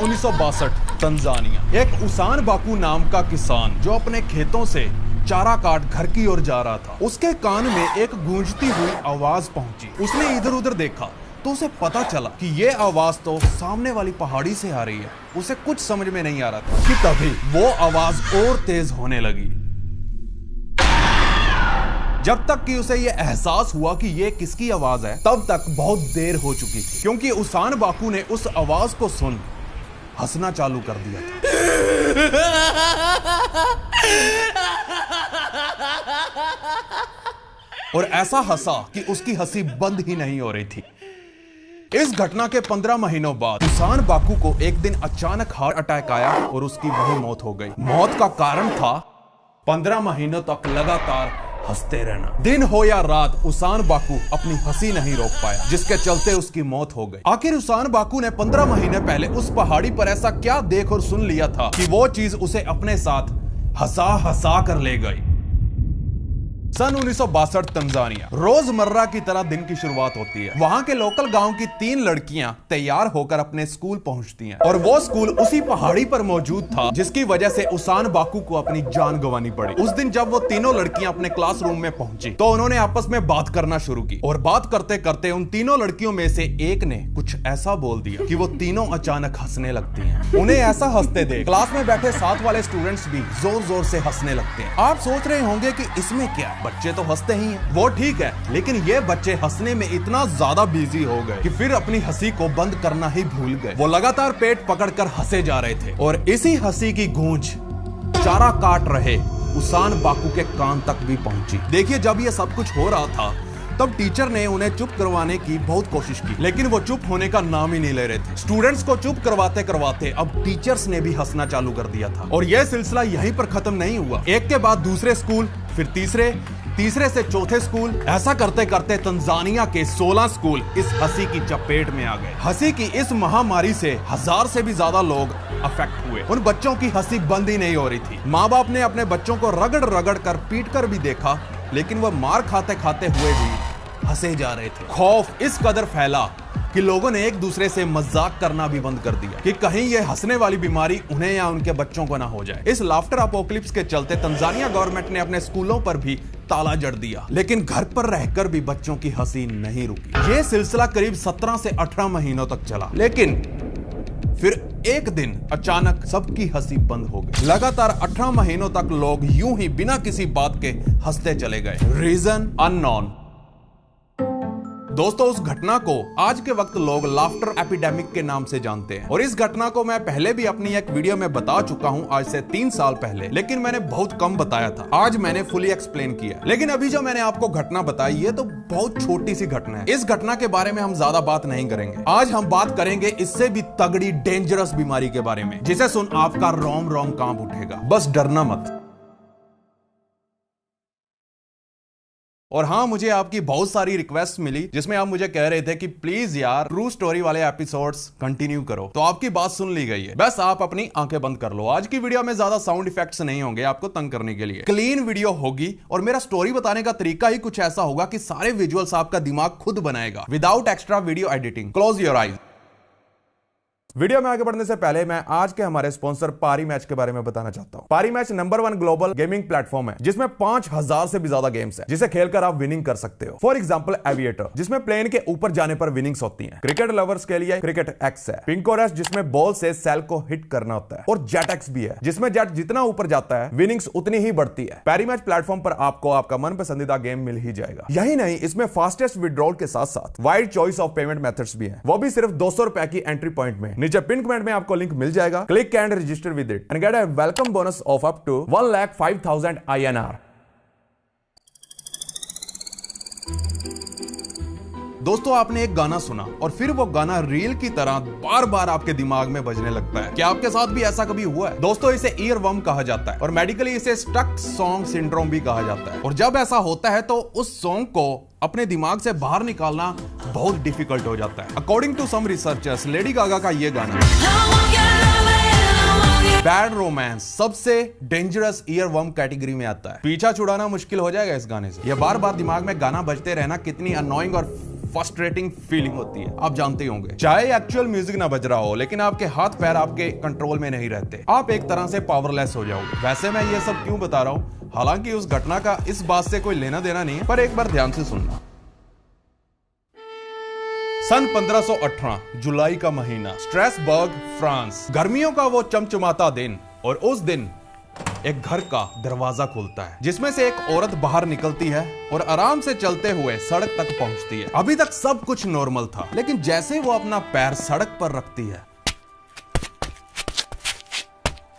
1962 Tanzania. एक उसान Baku नाम का किसान जो अपने खेतों से चारा काट घर की ओर जा रहा था, उसके कान में एक गूंजती हुई आवाज पहुंची। उसने इधर उधर देखा तो उसे पता चला कि ये आवाज तो सामने वाली पहाड़ी से आ रही है। उसे कुछ समझ में नहीं आ रहा था कि तभी वो आवाज और तेज होने लगी, जब तक कि उसे ये एहसास हुआ कि ये किसकी आवाज है तब तक बहुत देर हो चुकी थी, क्योंकि उसान बाकू ने उस आवाज को सुन हंसना चालू कर दिया था। और ऐसा हंसा कि उसकी हंसी बंद ही नहीं हो रही थी। इस घटना के 15 महीनों बाद उसान बाकू को एक दिन अचानक हार्ट अटैक आया और उसकी वही मौत हो गई। मौत का कारण था 15 महीनों तक लगातार हंसते रहना। दिन हो या रात उसान बाकू अपनी हंसी नहीं रोक पाया, जिसके चलते उसकी मौत हो गई। आखिर उसान बाकू ने 15 महीने पहले उस पहाड़ी पर ऐसा क्या देख और सुन लिया था कि वो चीज उसे अपने साथ हंसा हंसा कर ले गई। सन 1962 तंजानिया। रोजमर्रा की तरह दिन की शुरुआत होती है। वहां के लोकल गांव की 3 लड़कियां तैयार होकर अपने स्कूल पहुंचती हैं और वो स्कूल उसी पहाड़ी पर मौजूद था जिसकी वजह से उसान बाकू को अपनी जान गंवानी पड़ी। उस दिन जब वो तीनों लड़कियां अपने क्लासरूम में पहुंची तो उन्होंने आपस में बात करना शुरू की और बात करते करते उन तीनों लड़कियों में से एक ने कुछ ऐसा बोल दिया कि वो तीनों अचानक हंसने लगती हैं। उन्हें ऐसा हंसते देख क्लास में बैठे साथ वाले स्टूडेंट्स भी जोर जोर से हंसने लगते हैं। आप सोच रहे होंगे कि इसमें क्या, बच्चे तो हंसते ही हैं। वो ठीक है, लेकिन ये बच्चे हंसने में इतना ज्यादा बिजी हो गए कि फिर अपनी हंसी को बंद करना ही भूल गए। वो लगातार पेट पकड़कर हंसे जा रहे थे और इसी हंसी की गूंज चारा काट रहे उसान बाकू के कान तक भी पहुंची। देखिए, जब ये सब कुछ हो रहा था तब टीचर ने उन्हें चुप करवाने की बहुत कोशिश की, लेकिन वो चुप होने का नाम ही नहीं ले रहे थे। स्टूडेंट्स को चुप करवाते करवाते अब टीचर्स ने भी हंसना चालू कर दिया था और यह सिलसिला यहीं पर खत्म नहीं हुआ। एक के बाद दूसरे स्कूल, फिर तीसरे से चौथे स्कूल, ऐसा करते करते तंजानिया के 16 स्कूल इस हंसी की चपेट में आ गए। हंसी की इस महामारी से 1000 से भी ज्यादा लोग अफेक्ट हुए। उन बच्चों की हंसी बंद ही नहीं हो रही थी। माँ बाप ने अपने बच्चों को रगड़ रगड़ कर पीट कर भी देखा, लेकिन वह मार खाते खाते हुए भी हंसे जा रहे थे। खौफ इस कदर फैला कि लोगों ने एक दूसरे से मजाक करना भी बंद कर दिया कि कहीं ये हंसने वाली बीमारी उन्हें या उनके बच्चों को ना हो जाए। इस लाफ्टर अपोकलिप्स के चलते तंजानिया गवर्नमेंट ने अपने स्कूलों पर भी ताला जड़ दिया, लेकिन घर पर रहकर भी बच्चों की हंसी नहीं रुकी। ये सिलसिला करीब 17 से 18 महीनों तक चला, लेकिन फिर एक दिन अचानक सबकी हंसी बंद हो गई। लगातार 18 महीनों तक लोग यूं ही बिना किसी बात के हंसते चले गए। Reason unknown. दोस्तों, उस घटना को आज के वक्त लोग लाफ्टर एपिडेमिक के नाम से जानते हैं और इस घटना को मैं पहले भी अपनी एक वीडियो में बता चुका हूं, आज से 3 साल पहले, लेकिन मैंने बहुत कम बताया था। आज मैंने फुली एक्सप्लेन किया, लेकिन अभी जो मैंने आपको घटना बताई ये तो बहुत छोटी सी घटना है। इस घटना के बारे में हम ज्यादा बात नहीं करेंगे। आज हम बात करेंगे इससे भी तगड़ी डेंजरस बीमारी के बारे में, जिसे सुन आपका रोम रोम कांप उठेगा। बस डरना मत। और हाँ, मुझे आपकी बहुत सारी रिक्वेस्ट मिली जिसमें आप मुझे कह रहे थे कि प्लीज यार ट्रू स्टोरी वाले एपिसोड्स कंटिन्यू करो, तो आपकी बात सुन ली गई है। बस आप अपनी आंखें बंद कर लो। आज की वीडियो में ज्यादा साउंड इफेक्ट्स नहीं होंगे आपको तंग करने के लिए। क्लीन वीडियो होगी और मेरा स्टोरी बताने का तरीका ही कुछ ऐसा होगा कि सारे विजुअल्स आपका दिमाग खुद बनाएगा without extra video editing. Close your eyes. Video में आगे बढ़ने से पहले मैं आज के हमारे स्पॉन्सर पारी मैच के बारे में बताना चाहता हूं। पारी match number 1 global gaming platform है जिसमें 5000 से भी ज्यादा गेम्स है जिसे खेलकर आप विनिंग कर सकते हो। फॉर एग्जांपल एविएटर, जिसमें प्लेन के ऊपर जाने पर विनिंग्स होती हैं। क्रिकेट लवर्स के लिए क्रिकेट एक्स है। पिंकोरेस, जिसमें बॉल से सेल को हिट करना होता है। और जेट एक्स भी है, जिसमें जेट जितना ऊपर जाता है विनिंग्स उतनी ही बढ़ती है। पारी मैच प्लेटफॉर्म पर आपको आपका मन पसंदीदा गेम मिल ही जाएगा। यही नहीं, इसमें फास्टेस्ट विड्रॉल के साथ साथ wide choice of payment methods भी है, वो भी सिर्फ 200 रुपए की एंट्री पॉइंट में। नीचे पिन कमेंट में आपको लिंक मिल जाएगा। Click and register with it and get a welcome bonus of up to 1,05,000 INR। दोस्तों, आपने एक गाना सुना और फिर वो गाना रील की तरह बार बार आपके दिमाग में बजने लगता है। क्या आपके साथ भी ऐसा कभी हुआ है? दोस्तों, इसे ईयरवर्म कहा जाता है और मेडिकली इसे स्टक सॉन्ग सिंड्रोम भी कहा जाता है। और जब ऐसा होता है तो उस सॉन्ग को अपने दिमाग से बाहर निकालना बहुत डिफिकल्ट हो जाता है। According to some researchers, Lady Gaga का ये गाना बैड रोमांस सबसे डेंजरस ईयरवर्म कैटेगरी में आता है। पीछा छुड़ाना मुश्किल हो जाएगा इस गाने से। यह बार बार दिमाग में गाना बजते रहना कितनी अननोइंग और फ्रस्ट्रेटिंग फीलिंग होती है, आप जानते होंगे। चाहे एक्चुअल म्यूजिक ना बज रहा हो, लेकिन आपके हाथ पैर आपके कंट्रोल में नहीं रहते, आप एक तरह से पावरलेस हो जाओगे। वैसे मैं ये सब क्यों बता रहा हूं, हालांकि उस घटना का इस बात से कोई लेना देना नहीं है, पर एक बार ध्यान से सुनना। सन 1518 जुलाई का महीना, स्ट्रासबर्ग, फ्रांस। गर्मियों का वो चमचमाता दिन, और उस दिन एक घर का दरवाजा खुलता है, जिसमें से एक औरत बाहर निकलती है और आराम से चलते हुए सड़क तक पहुंचती है। अभी तक सब कुछ नॉर्मल था, लेकिन जैसे वो अपना पैर सड़क पर रखती है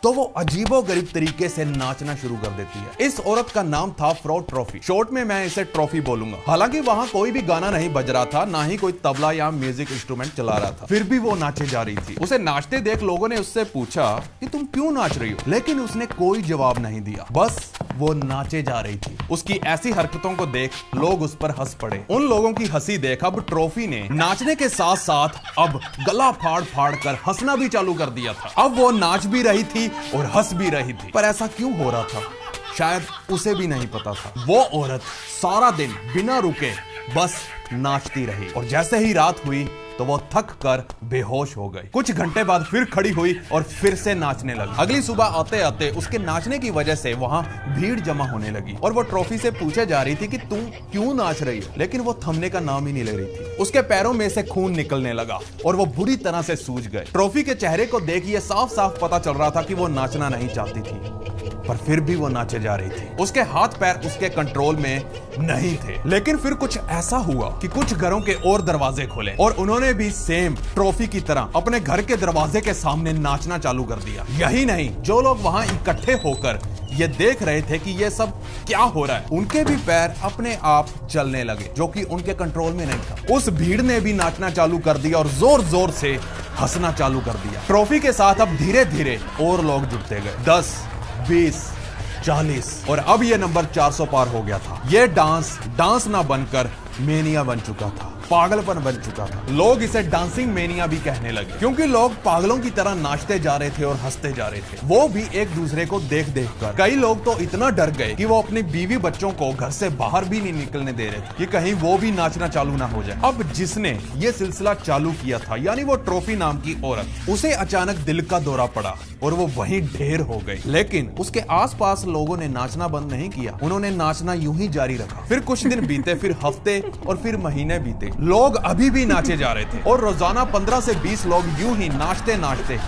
तो वो अजीबोगरीब तरीके से नाचना शुरू कर देती है। इस औरत का नाम था फ्रॉ ट्रॉफी, शॉर्ट में मैं इसे ट्रॉफी बोलूंगा। हालांकि वहां कोई भी गाना नहीं बज रहा था, ना ही कोई तबला या म्यूजिक इंस्ट्रूमेंट चला रहा था, फिर भी वो नाचे जा रही थी। उसे नाचते देख लोगों ने उससे पूछा कि तुम क्यों नाच रही हो, लेकिन उसने कोई जवाब नहीं दिया, बस वो नाचे जा रही थी। उसकी ऐसी हरकतों को देख लोग उस पर हंस पड़े। उन लोगों की हंसी देख अब ट्रॉफी ने नाचने के साथ साथ अब गला फाड़ फाड़ कर हंसना भी चालू कर दिया था। अब वो नाच भी रही थी और हंस भी रही थी, पर ऐसा क्यों हो रहा था शायद उसे भी नहीं पता था। वो औरत सारा दिन बिना रुके बस नाचती रही, और जैसे ही रात हुई तो वो थक कर बेहोश हो गई। कुछ घंटे बाद फिर खड़ी हुई और फिर से नाचने लगी। अगली सुबह आते आते उसके नाचने की वजह से वहां भीड़ जमा होने लगी, और वो ट्रॉफी से पूछे जा रही थी कि तुम क्यों नाच रही हो, लेकिन वो थमने का नाम ही नहीं ले रही थी। उसके पैरों में से खून निकलने लगा और वो बुरी तरह से सूज गए। ट्रॉफी के चेहरे को देख ये साफ साफ पता चल रहा था कि वो नाचना नहीं चाहती थी, पर फिर भी वो नाचे जा रही थी। उसके हाथ पैर उसके कंट्रोल में नहीं थे। लेकिन फिर कुछ ऐसा हुआ कि कुछ घरों के और दरवाजे खुले, और उन्होंने भी सेम ट्रॉफी की तरह अपने घर के दरवाजे के सामने नाचना चालू कर दिया। यही नहीं, जो लोग वहां इकट्ठे होकर ये देख रहे थे कि ये सब क्या हो रहा है, उनके भी पैर अपने आप चलने लगे, जो कि उनके कंट्रोल में नहीं था। उस भीड़ ने भी नाचना चालू कर दिया और जोर जोर से हंसना चालू कर दिया। ट्रॉफी के साथ अब धीरे धीरे और लोग जुड़ते गए, 10, 20, 40, और अब ये नंबर 400 पार हो गया था। ये डांस ना बनकर मेनिया बन चुका था, पागलपन बन चुका था। लोग इसे डांसिंग मेनिया भी कहने लगे, क्योंकि लोग पागलों की तरह नाचते जा रहे थे और हंसते जा रहे थे, वो भी एक दूसरे को देख देख कर। कई लोग तो इतना डर गए कि वो अपनी बीवी बच्चों को घर से बाहर भी नहीं निकलने दे रहे थे कि कहीं वो भी नाचना चालू ना हो जाए। अब जिसने ये सिलसिला चालू किया था, यानी वो ट्रॉफी नाम की औरत, उसे अचानक दिल का दौरा पड़ा और वो वहीं ढेर हो गई। लेकिन उसके आसपास लोगों ने नाचना बंद नहीं किया, उन्होंने नाचना यूं ही जारी रखा। फिर कुछ दिन बीते, फिर हफ्ते, और फिर महीने बीते। लोग अभी भी नाचे जा रहे थे, और रोजाना 15 से 20 लोग यूं ही नाचते नाचते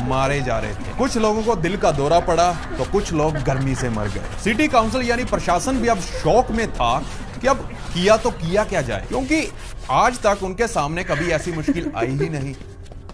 मारे जा रहे थे। कुछ लोगों को दिल का दौरा पड़ा तो कुछ लोग गर्मी से मर गए। सिटी काउंसिल यानी प्रशासन भी अब शौक में था कि अब किया तो किया क्या जाए, क्योंकि आज तक उनके सामने कभी ऐसी मुश्किल आई ही नहीं,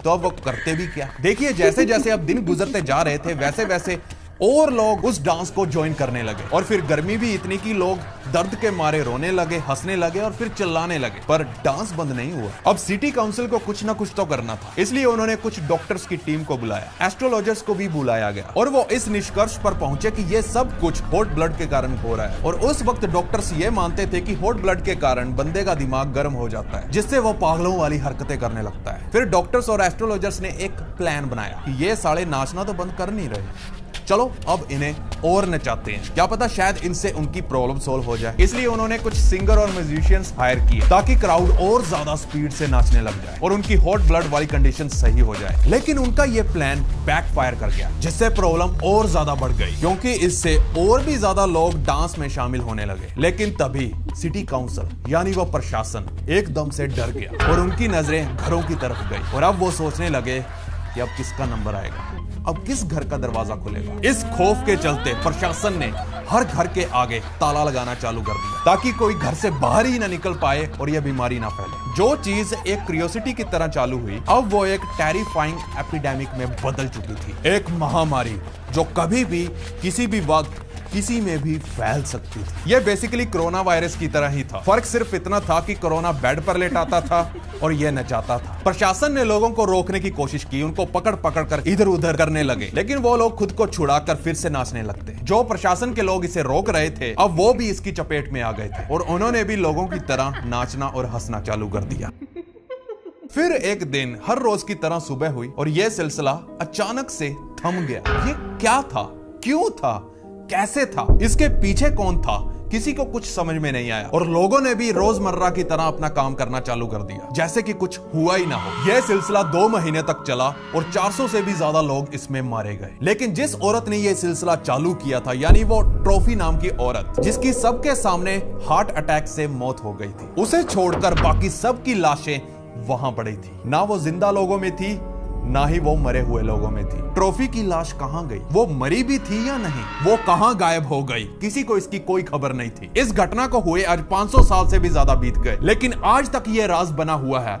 तो अब वो करते भी क्या। देखिए, जैसे जैसे अब दिन गुजरते जा रहे थे, वैसे वैसे और लोग उस डांस को ज्वाइन करने लगे, और फिर गर्मी भी इतनी कि लोग दर्द के मारे रोने लगे, हंसने लगे और फिर चिल्लाने लगे, पर डांस बंद नहीं हुआ। अब सिटी काउंसिल को कुछ ना कुछ तो करना था, इसलिए उन्होंने कुछ डॉक्टर्स की टीम को बुलाया, एस्ट्रोलॉजर्स को भी बुलाया गया, और वो इस निष्कर्ष पर पहुंचे कि ये सब कुछ हॉट ब्लड के कारण हो रहा है। और उस वक्त डॉक्टर्स ये मानते थे कि हॉट ब्लड के कारण बंदे का दिमाग गर्म हो जाता है, जिससे वो पागलों वाली हरकतें करने लगता है। फिर डॉक्टर्स और एस्ट्रोलॉजर्स ने एक प्लान बनाया कि ये साले नाचना तो बंद कर नहीं रहे, चलो अब इन्हें और नचाते हैं, क्या पता शायद इनसे उनकी प्रॉब्लम सॉल्व हो जाए। इसलिए उन्होंने कुछ सिंगर और म्यूजिशियंस हायर किए ताकि क्राउड और ज्यादा स्पीड से नाचने लग जाए और उनकी हॉट ब्लड वाली कंडीशन सही हो जाए। लेकिन उनका ये प्लान बैकफायर कर गया, जिससे प्रॉब्लम और ज्यादा बढ़ गई, क्योंकि इससे और भी ज्यादा लोग डांस में शामिल होने लगे। लेकिन तभी सिटी काउंसिल यानी वो प्रशासन एकदम से डर गया और उनकी नजरें घरों की तरफ गई, और अब वो सोचने लगे कि अब किसका नंबर आएगा, अब किस घर का दरवाजा खुलेगा। इस खौफ के चलते प्रशासन ने हर घर के आगे ताला लगाना चालू कर दिया, ताकि कोई घर से बाहर ही ना निकल पाए और यह बीमारी ना फैले। जो चीज एक क्यूरियोसिटी की तरह चालू हुई, अब वो एक टेरिफाइंग एपिडेमिक में बदल चुकी थी। एक महामारी जो कभी भी किसी भी वक्त किसी में भी फैल सकती थी। यह बेसिकली कोरोना वायरस की तरह ही था, फर्क सिर्फ इतना था कि कोरोना बेड पर लेटाता था और यह नचाता था। प्रशासन ने लोगों को रोकने की कोशिश की, उनको पकड़ पकड़ कर इधर उधर करने लगे, लेकिन वो लोग खुद को छुड़ाकर फिर से नाचने लगते। जो प्रशासन के लोग इसे रोक रहे थे, अब वो भी इसकी चपेट में आ गए थे और उन्होंने भी लोगों की तरह नाचना और हंसना चालू कर दिया। फिर एक दिन हर रोज की तरह सुबह हुई और यह सिलसिला अचानक से थम गया। ये क्या था, क्यों था, कैसे था, इसके पीछे कौन था किसी को कुछ समझ में नहीं आया और लोगों ने भी रोजमर्रा की तरह अपना काम करना चालू कर दिया जैसे कि कुछ हुआ ही ना हो। यह सिलसिला 2 महीने तक चला और 400 से भी ज्यादा लोग इसमें मारे गए। लेकिन जिस औरत ने यह सिलसिला चालू किया था, यानी वो ट्रॉफी नाम की औरत, जिसकी सबके सामने हार्ट अटैक से मौत हो गई थी, उसे छोड़कर बाकी सबकी लाशें वहां पड़ी थी। ना वो जिंदा लोगों में थी, ना ही वो मरे हुए लोगों में थी। ट्रॉफी की लाश कहां गई? वो मरी भी थी या नहीं? वो कहां गायब हो गई? किसी को इसकी कोई खबर नहीं थी। इस घटना को हुए आज 500 साल से भी ज्यादा बीत गए, लेकिन आज तक ये राज बना हुआ है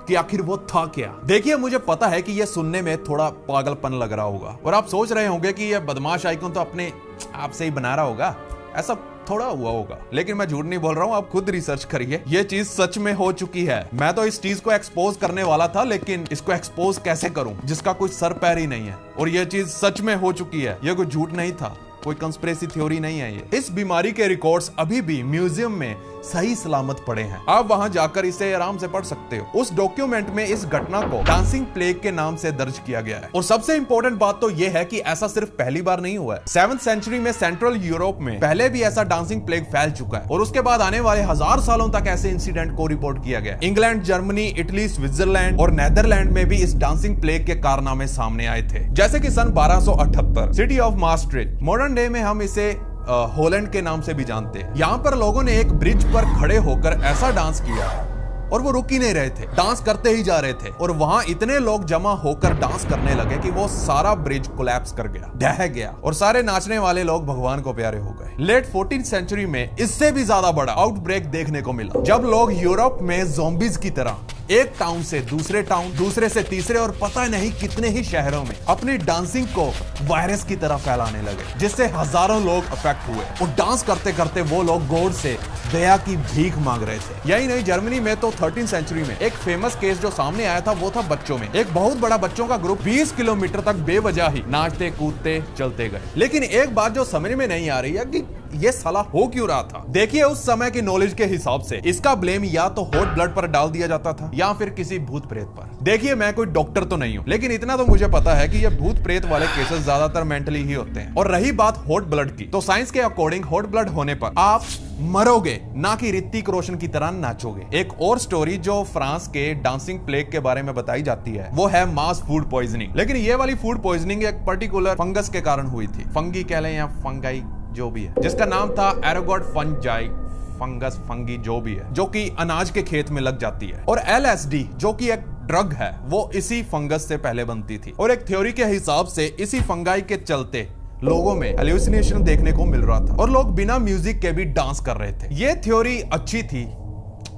कि आखिर वो था क्या। देखिए, मुझे पता है कि ये सुनने में थोड़ा पागलपन लग रहा होगा और आप सोच रहे होंगे कि ये बदमाश आइकन तो अपने आप से ही बना रहा होगा, ऐसा थोड़ा हुआ होगा। लेकिन मैं झूठ नहीं बोल रहा हूं, आप खुद रिसर्च करिए, ये चीज सच में हो चुकी है। मैं तो इस चीज को एक्सपोज करने वाला था, लेकिन इसको एक्सपोज कैसे करूं जिसका कोई सर पैर ही नहीं है। और ये चीज सच में हो चुकी है, ये कोई झूठ नहीं था, कोई कंस्पिरेसी थ्योरी नहीं है ये। इस बीमारी के रिकॉर्ड्स अभी भी म्यूजियम में सही सलामत पड़े हैं। आप वहां जाकर इसे आराम से पढ़ सकते हो। उस डॉक्यूमेंट में इस घटना को डांसिंग प्लेग के नाम से दर्ज किया गया है। और सबसे इंपॉर्टेंट बात तो यह है कि ऐसा सिर्फ पहली बार नहीं हुआ है। 7th सेंचुरी में सेंट्रल यूरोप में पहले भी ऐसा डांसिंग प्लेग फैल चुका है और उसके बाद आने वाले 1000 सालों तक ऐसे इंसिडेंट को रिपोर्ट किया गया। इंग्लैंड, जर्मनी, इटली, स्विट्जरलैंड और नेदरलैंड में भी इस डांसिंग प्लेग के कारनामे सामने आए थे। जैसे कि सन 1278 city of maastricht, modern day में हम इसे हॉलैंड के नाम से भी जानते हैं। यहाँ पर लोगों ने एक ब्रिज पर खड़े होकर ऐसा डांस किया और वो रुक ही नहीं रहे थे, डांस करते ही जा रहे थे और वहां इतने लोग जमा होकर डांस करने लगे कि वो सारा ब्रिज कोलैप्स कर गया, ढह गया और सारे नाचने वाले लोग भगवान को प्यारे हो गए। लेट 14th सेंचुरी में इससे भी ज्यादा बड़ा आउटब्रेक देखने को मिला, जब लोग यूरोप में ज़ॉम्बीज की तरह एक टाउन से दूसरे टाउन, दूसरे से तीसरे और पता नहीं कितने ही शहरों में अपनी डांसिंग को वायरस की तरह फैलाने लगे, जिससे हजारों लोग अफेक्ट हुए और डांस करते करते वो लोग गॉड से दया की भीख मांग रहे थे। यही नहीं, जर्मनी में तो 13th सेंचुरी में एक फेमस केस जो सामने आया था वो था बच्चों में। एक बहुत बड़ा बच्चों का ग्रुप 20 किलोमीटर तक बेवजह ही नाचते कूदते चलते गए। लेकिन एक बात जो समझ में नहीं आ रही है कि ये साला हो क्यों रहा था। देखिए, उस समय की नॉलेज के हिसाब से इसका ब्लेम या तो हॉट ब्लड पर डाल दिया जाता था या फिर किसी भूत प्रेत पर। देखिए, मैं कोई डॉक्टर तो नहीं हूँ, लेकिन इतना तो मुझे पता है कि ये भूत प्रेत वाले केसेस ज्यादातर मेंटली ही होते हैं। और रही बात हॉट ब्लड की, तो साइंस के अकॉर्डिंग हॉट ब्लड होने पर आप मरोगे, ना कि ऋतिक रोशन की तरह नाचोगे। एक और स्टोरी जो फ्रांस के डांसिंग प्लेग के बारे में बताई जाती है वो है मास फूड पॉइजनिंग। लेकिन ये वाली फूड पॉइजनिंग एक पर्टिकुलर फंगस के कारण हुई थी, फंगी कह लें या फंगाई जो भी है, जिसका नाम था एरोगॉट फंजाई, फंगस, फंगी जो भी है, जो कि अनाज के खेत में लग जाती है। और LSD जो कि एक ड्रग है, वो इसी फंगस से पहले बनती थी। और एक थ्योरी के हिसाब से इसी फंगाई के चलते लोगों में हेलुसिनेशन देखने को मिल रहा था और लोग बिना म्यूजिक के भी डांस कर रहे थे। ये थ्योरी अच्छी थी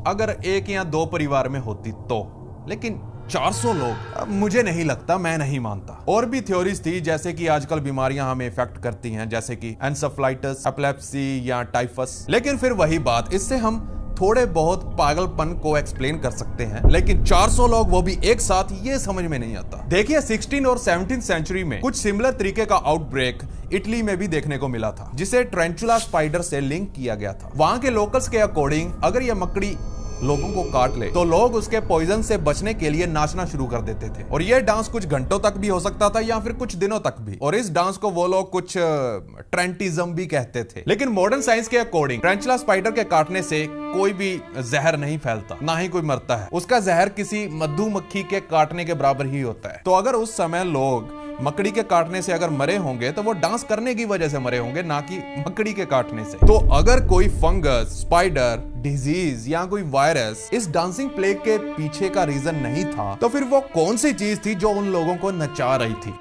अगर 1 या 2 परिवार में होती तो, लेकिन 400 लोग, मुझे नहीं लगता, मैं नहीं मानता। और भी थ्योरीज थी, जैसे कि आजकल बीमारियां हमें इफेक्ट करती हैं, जैसे कि एन्सेफेलाइटिस, एपिलेप्सी या टाइफस। लेकिन फिर वही बात, इससे हम थोड़े बहुत पागलपन को एक्सप्लेन कर सकते हैं, लेकिन 400 लोग वो भी एक साथ, ये समझ में नहीं आता। देखिए, 16 और 17th सेंचुरी में कुछ सिमिलर तरीके का आउटब्रेक इटली में भी देखने को मिला था, जिसे ट्रेंचुला स्पाइडर से लिंक किया गया था। वहां के लोकल्स के अकॉर्डिंग अगर यह मकड़ी लोगों को काट ले तो लोग उसके पॉइजन से बचने के लिए नाचना शुरू कर देते थे। और यह डांस कुछ घंटों तक भी हो सकता था या फिर कुछ दिनों तक भी। और इस डांस को वो लोग कुछ ट्रेंटिज्म भी कहते थे। लेकिन मॉडर्न साइंस के अकॉर्डिंग ट्रेंचुला स्पाइडर के काटने से कोई भी जहर नहीं फैलता, ना ही कोई मरता है। उसका जहर किसी मधुमक्खी के काटने के बराबर ही होता है। तो अगर उस समय लोग मकड़ी के काटने से अगर मरे होंगे तो वो डांस करने की वजह से मरे होंगे, ना कि मकड़ी के काटने से। तो अगर कोई फंगस, स्पाइडर, डिजीज या कोई वायरस इस डांसिंग प्लेग के पीछे का रीजन नहीं था, तो फिर वो कौन सी चीज थी जो उन लोगों को नचा रही थी?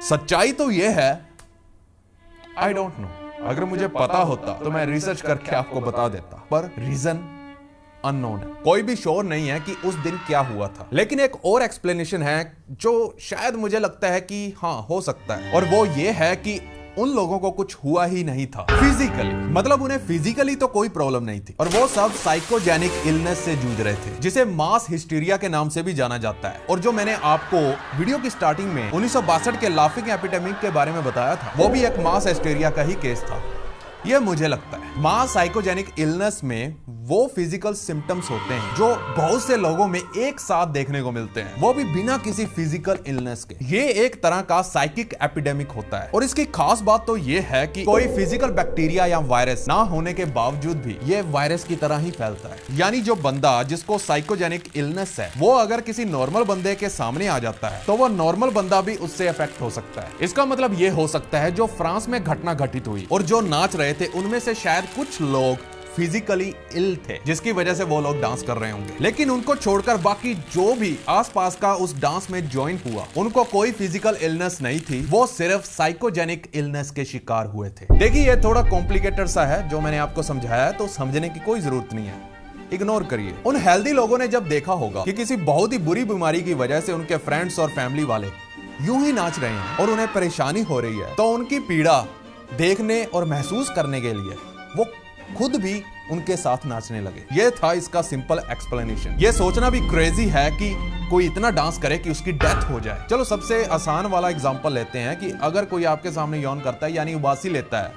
सच्चाई तो ये है, आई डोंट नो। अगर मुझे पता होता तो मैं रिसर्च करके आपको बता देता, पर रीजन अननोन है। कोई भी श्योर नहीं है कि उस दिन क्या हुआ था। लेकिन एक और एक्सप्लेनेशन है जो शायद मुझे लगता है कि हाँ हो सकता है, और वो ये है कि उन लोगों को कुछ हुआ ही नहीं था फिजिकली, मतलब उन्हें फिजिकली तो कोई प्रॉब्लम नहीं थी, और वो सब साइकोजेनिक इलनेस से जूझ रहे थे, जिसे मास हिस्टीरिया के नाम से भी जाना जाता है। और जो मैंने आपको वीडियो की स्टार्टिंग में 1962 के लाफिंग एपिडेमिक के बारे में बताया था, वो भी एक मास हिस्टीरिया का ही केस था। ये मुझे लगता है मां साइकोजेनिक इलनेस में वो फिजिकल सिम्टम्स होते हैं जो बहुत से लोगों में एक साथ देखने को मिलते हैं, वो भी बिना किसी फिजिकल इलनेस के। ये एक तरह का साइकिक एपिडेमिक होता है और इसकी खास बात तो ये है कि कोई फिजिकल बैक्टीरिया या वायरस ना होने के बावजूद भी ये वायरस की तरह ही फैलता है। यानी जो बंदा जिसको साइकोजेनिक इलनेस है वो अगर किसी नॉर्मल बंदे के सामने आ जाता है तो वो नॉर्मल बंदा भी उससे अफेक्ट हो सकता है। इसका मतलब ये हो सकता है जो फ्रांस में घटना घटित हुई और जो नाच रहे थे उनमें से शायद कुछ लोग फिजिकली इल थे जिसकी वजह से वो लोग डांस कर रहे होंगे, लेकिन उनको छोड़कर बाकी जो भी आसपास का उस डांस में ज्वाइन हुआ उनको कोई फिजिकल इलनेस नहीं थी, वो सिर्फ साइकोजेनिक इलनेस के शिकार हुए थे। देखिए ये थोड़ा कॉम्प्लिकेटेड सा है जो मैंने आपको समझाया है, तो समझने की कोई जरूरत नहीं है, इग्नोर करिए। उन हेल्दी लोगों ने जब देखा होगा कि किसी बहुत ही बुरी बीमारी की वजह से उनके फ्रेंड्स और फैमिली वाले यूं ही नाच रहे हैं और उन्हें परेशानी हो रही है, तो उनकी पीड़ा देखने और महसूस करने के लिए वो खुद भी उनके साथ नाचने लगे। यह था इसका सिंपल एक्सप्लेनेशन। यह सोचना भी क्रेजी है कि कोई इतना डांस करे कि उसकी डेथ हो जाए। चलो सबसे आसान वाला एग्जांपल लेते हैं कि अगर कोई आपके सामने यौन करता है यानी उबासी लेता है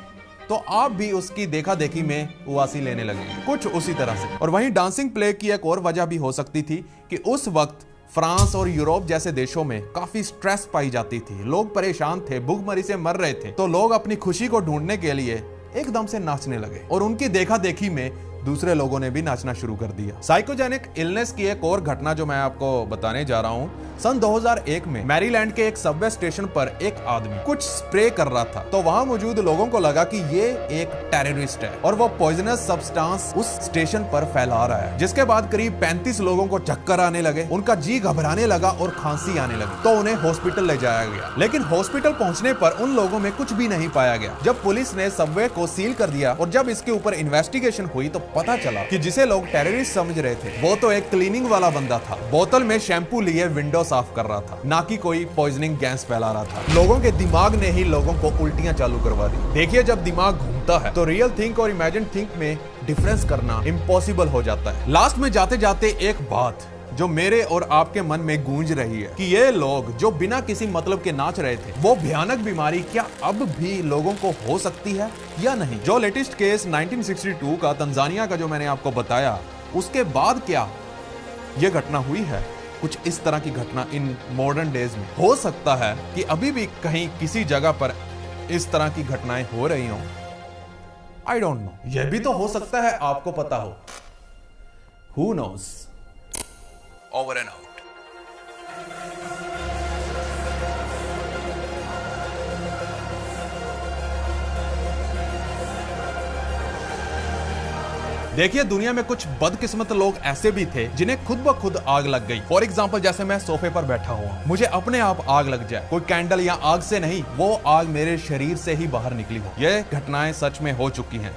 तो आप भी उसकी देखा देखी में उबासी लेने लगे, कुछ उसी तरह से। और वहीं डांसिंग प्ले की एक और वजह भी हो सकती थी कि उस वक्त फ्रांस और यूरोप जैसे देशों में काफी स्ट्रेस पाई जाती थी, लोग परेशान थे, भूखमरी से मर रहे थे, तो लोग अपनी खुशी को ढूंढने के लिए एकदम से नाचने लगे और उनकी देखा देखी में दूसरे लोगों ने भी नाचना शुरू कर दिया। साइकोजेनिक इलनेस की एक और घटना जो मैं आपको बताने जा रहा हूं, सन 2001 में मैरीलैंड के एक सबवे स्टेशन पर एक आदमी कुछ स्प्रे कर रहा था, तो वहां मौजूद लोगों को लगा कि ये एक टेररिस्ट है और वो पॉइजनस सब्सटेंस उस स्टेशन पर फैला रहा है, जिसके बाद करीब 35 लोगों को चक्कर आने लगे, उनका जी घबराने लगा और खांसी आने लगी, तो उन्हें हॉस्पिटल ले जाया गया। लेकिन हॉस्पिटल पहुंचने पर उन लोगों में कुछ भी नहीं पाया गया। जब पुलिस ने सबवे को सील कर दिया और जब इसके ऊपर इन्वेस्टिगेशन हुई तो पता चला कि जिसे लोग टेररिस्ट समझ रहे थे वो तो एक क्लीनिंग वाला बंदा था, बोतल में शैम्पू लिए विंडो साफ कर रहा था, ना कि कोई पॉइजनिंग गैस फैला रहा था। लोगों के दिमाग ने ही लोगों को उल्टियां चालू करवा दी। देखिए जब दिमाग घूमता है तो रियल थिंक और इमेजिन थिंक में डिफरेंस करना इम्पॉसिबल हो जाता है। लास्ट में जाते जाते एक बात जो मेरे और आपके मन में गूंज रही है कि ये लोग जो बिना किसी मतलब के नाच रहे थे, वो भयानक बीमारी क्या अब भी लोगों को हो सकती है या नहीं। जो लेटेस्ट केस 1962 का तंजानिया का जो मैंने आपको बताया, उसके बाद क्या ये घटना हुई है? कुछ इस तरह की घटना इन मॉडर्न डेज में हो सकता है कि अभी भी कहीं किसी जगह पर इस तरह की घटनाएं हो रही हों। आई डोंट नो, यह भी तो हो सकता है आपको पता हो। Who knows? Over and out. देखिए दुनिया में कुछ बदकिस्मत लोग ऐसे भी थे जिन्हें खुद ब खुद आग लग गई। फॉर एग्जाम्पल जैसे मैं सोफे पर बैठा हुआ, मुझे अपने आप आग लग जाए, कोई कैंडल या आग से नहीं, वो आग मेरे शरीर से ही बाहर निकली हो। ये घटनाएं सच में हो चुकी हैं।